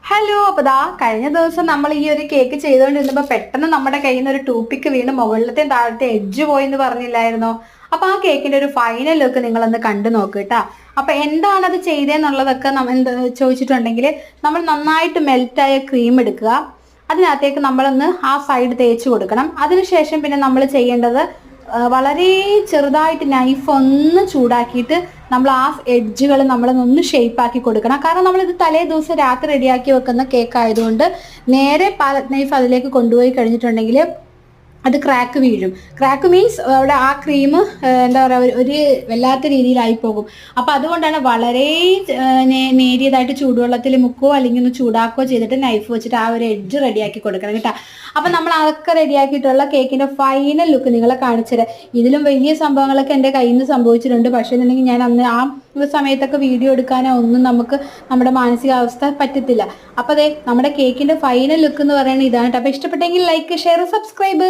Hello, അപ്പോൾ ദാ കഴിഞ്ഞ ദിവസം നമ്മൾ ഈ ഒരു കേക്ക് ചെയ്തുകൊണ്ടിരുന്നപ്പോൾ പെട്ടെന്ന് നമ്മുടെ കയ്യിൽ നിന്ന് ഒരു ടൂപ്പിക്ക് വീണ് മുകളിലത്തെ താഴത്തെ എഡ്ജ് പോയി എന്ന് പറഞ്ഞില്ലായിരുന്നോ? അപ്പൊ ആ കേക്കിന്റെ ഒരു ഫൈനൽ ലുക്ക് നിങ്ങളൊന്ന് കണ്ടു നോക്ക് കേട്ടാ. അപ്പൊ എന്താണ് അത് ചെയ്തതെന്നുള്ളതൊക്കെ എന്താ ചോദിച്ചിട്ടുണ്ടെങ്കിൽ, നമ്മൾ നന്നായിട്ട് മെൽറ്റായ ക്രീം എടുക്കുക. അതിനകത്തേക്ക് നമ്മളൊന്ന് ആ സൈഡ് തേച്ച് കൊടുക്കണം. അതിനുശേഷം പിന്നെ നമ്മൾ ചെയ്യേണ്ടത് വളരെ ചെറുതായിട്ട് നൈഫ് ഒന്ന് ചൂടാക്കിയിട്ട് നമ്മൾ ആ എഡ്ജുകൾ നമ്മളൊന്ന് ഷേപ്പ് ആക്കി കൊടുക്കണം. കാരണം നമ്മളിത് തലേ ദിവസം രാത്രി റെഡിയാക്കി വെക്കുന്ന കേക്ക് ആയതുകൊണ്ട് നേരെ പാലറ്റ് നൈഫ് അതിലേക്ക് കൊണ്ടുപോയി കഴിഞ്ഞിട്ടുണ്ടെങ്കിൽ അത് ക്രാക്ക് വീഴും. ക്രാക്ക് മീൻസ് അവിടെ ആ ക്രീം എന്താ പറയുക, ഒരു വല്ലാത്ത രീതിയിലായി പോകും. അപ്പോൾ അതുകൊണ്ടാണ് വളരെ നേരിയതായിട്ട് ചൂടുവെള്ളത്തിൽ മുക്കുകയോ അല്ലെങ്കിൽ ഒന്ന് ചൂടാക്കുകയോ ചെയ്തിട്ട് നൈഫ് വെച്ചിട്ട് ആ ഒരു എഡ്ജ് റെഡിയാക്കി കൊടുക്കണം കേട്ടോ. അപ്പം നമ്മൾ അതൊക്കെ റെഡിയാക്കിയിട്ടുള്ള കേക്കിൻ്റെ ഫൈനൽ ലുക്ക് നിങ്ങളെ കാണിച്ചുതരാം. ഇതിലും വലിയ സംഭവങ്ങളൊക്കെ എൻ്റെ കയ്യിൽ നിന്ന് സംഭവിച്ചിട്ടുണ്ട്. പക്ഷേ എന്നുണ്ടെങ്കിൽ ഞാൻ അന്ന് ആ സമയത്തൊക്കെ വീഡിയോ എടുക്കാനോ ഒന്നും നമുക്ക് നമ്മുടെ മാനസികാവസ്ഥ പറ്റത്തില്ല. അപ്പോൾ അതെ, നമ്മുടെ കേക്കിൻ്റെ ഫൈനൽ ലുക്ക് എന്ന് പറയുന്നത് ഇതാണ് കേട്ടോ. അപ്പോൾ ഇഷ്ടപ്പെട്ടെങ്കിൽ ലൈക്ക്, ഷെയർ, സബ്സ്ക്രൈബ്.